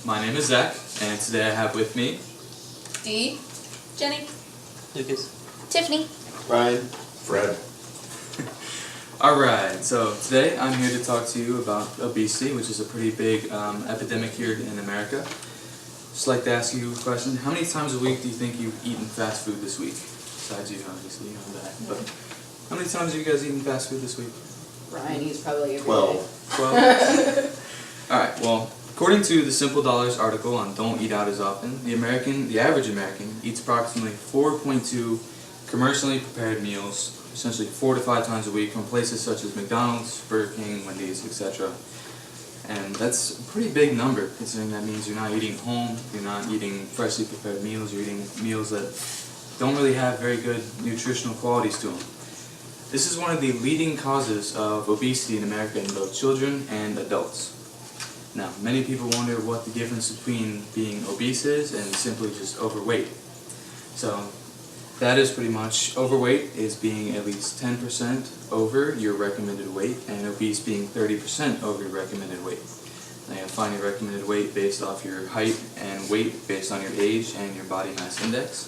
My name is Zach, and today I have with me Dee, Jenny, Lucas, Tiffany, Ryan, Fred. Alright, so today I'm here to talk to you about obesity, which is a pretty big epidemic here in America. Just like to ask you a question. How many times a week do you think you've eaten fast food this week? Besides you, obviously, you know that. But how many times have you guys eaten fast food this week? Ryan eats probably every 12. day. 12? Alright, well, according to the Simple Dollars article on Don't Eat Out as Often, the average American eats approximately 4.2 commercially prepared meals, essentially 4 to 5 times a week, from places such as McDonald's, Burger King, Wendy's, etc. And that's a pretty big number, considering that means you're not eating home, you're not eating freshly prepared meals, you're eating meals that don't really have very good nutritional qualities to them. This is one of the leading causes of obesity in America in both children and adults. Now, many people wonder what the difference between being obese is and simply just overweight. So, that is pretty much, overweight is being at least 10% over your recommended weight, and obese being 30% over your recommended weight. Now, you'll find your recommended weight based off your height and weight based on your age and your body mass index.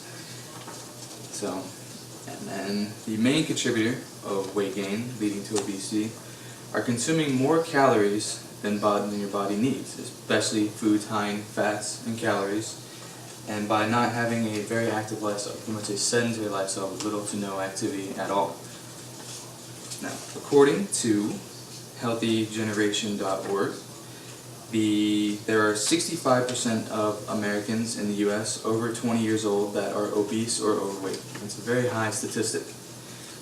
So, and then the main contributor of weight gain leading to obesity are consuming more calories than your body needs, especially foods high in fats and calories, and by not having a very active lifestyle, pretty much a sedentary lifestyle with little to no activity at all. Now, according to healthygeneration.org, there are 65% of Americans in the U.S. over 20 years old that are obese or overweight. That's a very high statistic.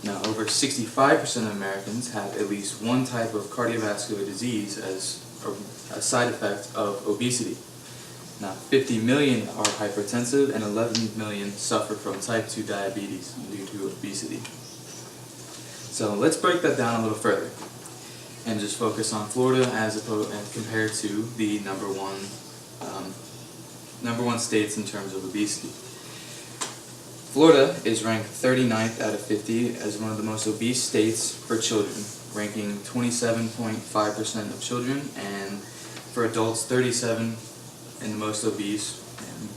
Now, over 65% of Americans have at least one type of cardiovascular disease as a side effect of obesity. Now, 50 million are hypertensive and 11 million suffer from type 2 diabetes due to obesity. So let's break that down a little further and just focus on Florida as compared to the number one states in terms of obesity. Florida is ranked 39th out of 50 as one of the most obese states for children, ranking 27.5% of children, and for adults 37 in the most obese,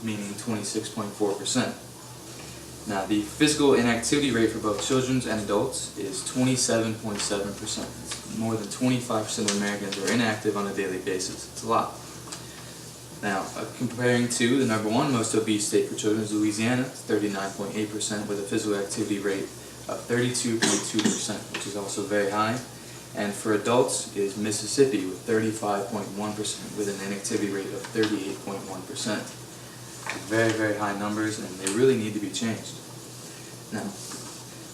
meaning 26.4%. Now, the physical inactivity rate for both children and adults is 27.7%. More than 25% of Americans are inactive on a daily basis. It's a lot. Now, comparing to the number one most obese state for children is Louisiana, 39.8%, with a physical activity rate of 32.2%, which is also very high. And for adults is Mississippi with 35.1%, with an inactivity rate of 38.1%. Very, very high numbers, and they really need to be changed. Now,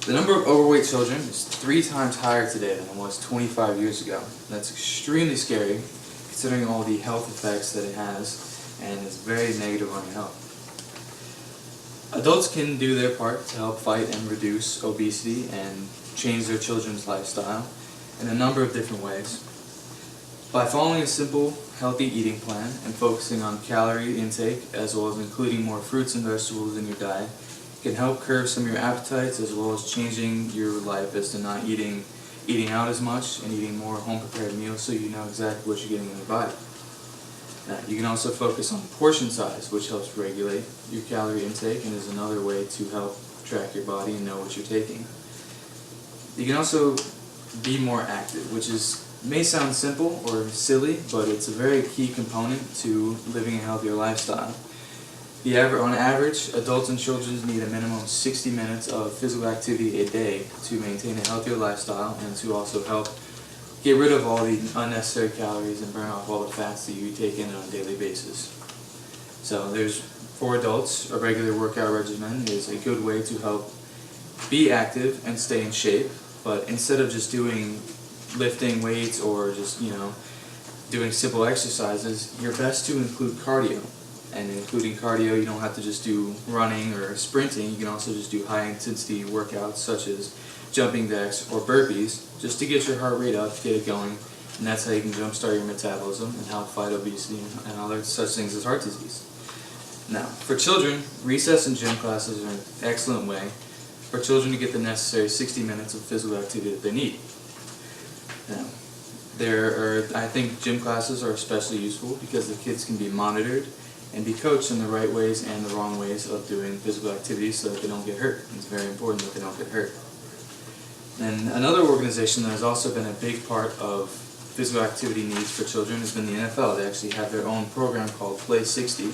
the number of overweight children is 3 times higher today than it was 25 years ago. That's extremely scary, considering all the health effects that it has, and it's very negative on your health. Adults can do their part to help fight and reduce obesity and change their children's lifestyle in a number of different ways. By following a simple, healthy eating plan and focusing on calorie intake, as well as including more fruits and vegetables in your diet, can help curb some of your appetites, as well as changing your life as to not eating out as much and eating more home-prepared meals so you know exactly what you're getting in your body. Now, you can also focus on portion size, which helps regulate your calorie intake and is another way to help track your body and know what you're taking. You can also be more active, which may sound simple or silly, but it's a very key component to living a healthier lifestyle. On average, adults and children need a minimum of 60 minutes of physical activity a day to maintain a healthier lifestyle and to also help get rid of all the unnecessary calories and burn off all the fats that you take in on a daily basis. So for adults, a regular workout regimen is a good way to help be active and stay in shape, but instead of just doing lifting weights or just, doing simple exercises, you're best to include cardio. And including cardio, you don't have to just do running or sprinting. You can also just do high-intensity workouts such as jumping jacks or burpees, just to get your heart rate up, get it going, and that's how you can jumpstart your metabolism and help fight obesity and other such things as heart disease. Now, for children, recess and gym classes are an excellent way for children to get the necessary 60 minutes of physical activity that they need. Now, I think gym classes are especially useful because the kids can be monitored and be coached in the right ways and the wrong ways of doing physical activities so that they don't get hurt. It's very important that they don't get hurt. And another organization that has also been a big part of physical activity needs for children has been the NFL. They actually have their own program called Play 60,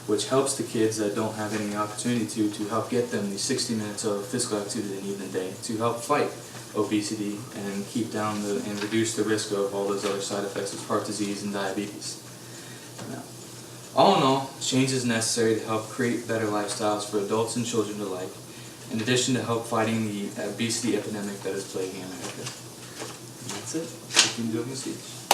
which helps the kids that don't have any opportunity to help get them these 60 minutes of physical activity they need in a day to help fight obesity and keep down and reduce the risk of all those other side effects of heart disease and diabetes. Now, all in all, change is necessary to help create better lifestyles for adults and children alike, in addition to help fighting the obesity epidemic that is plaguing America. And that's it. You can do a speech.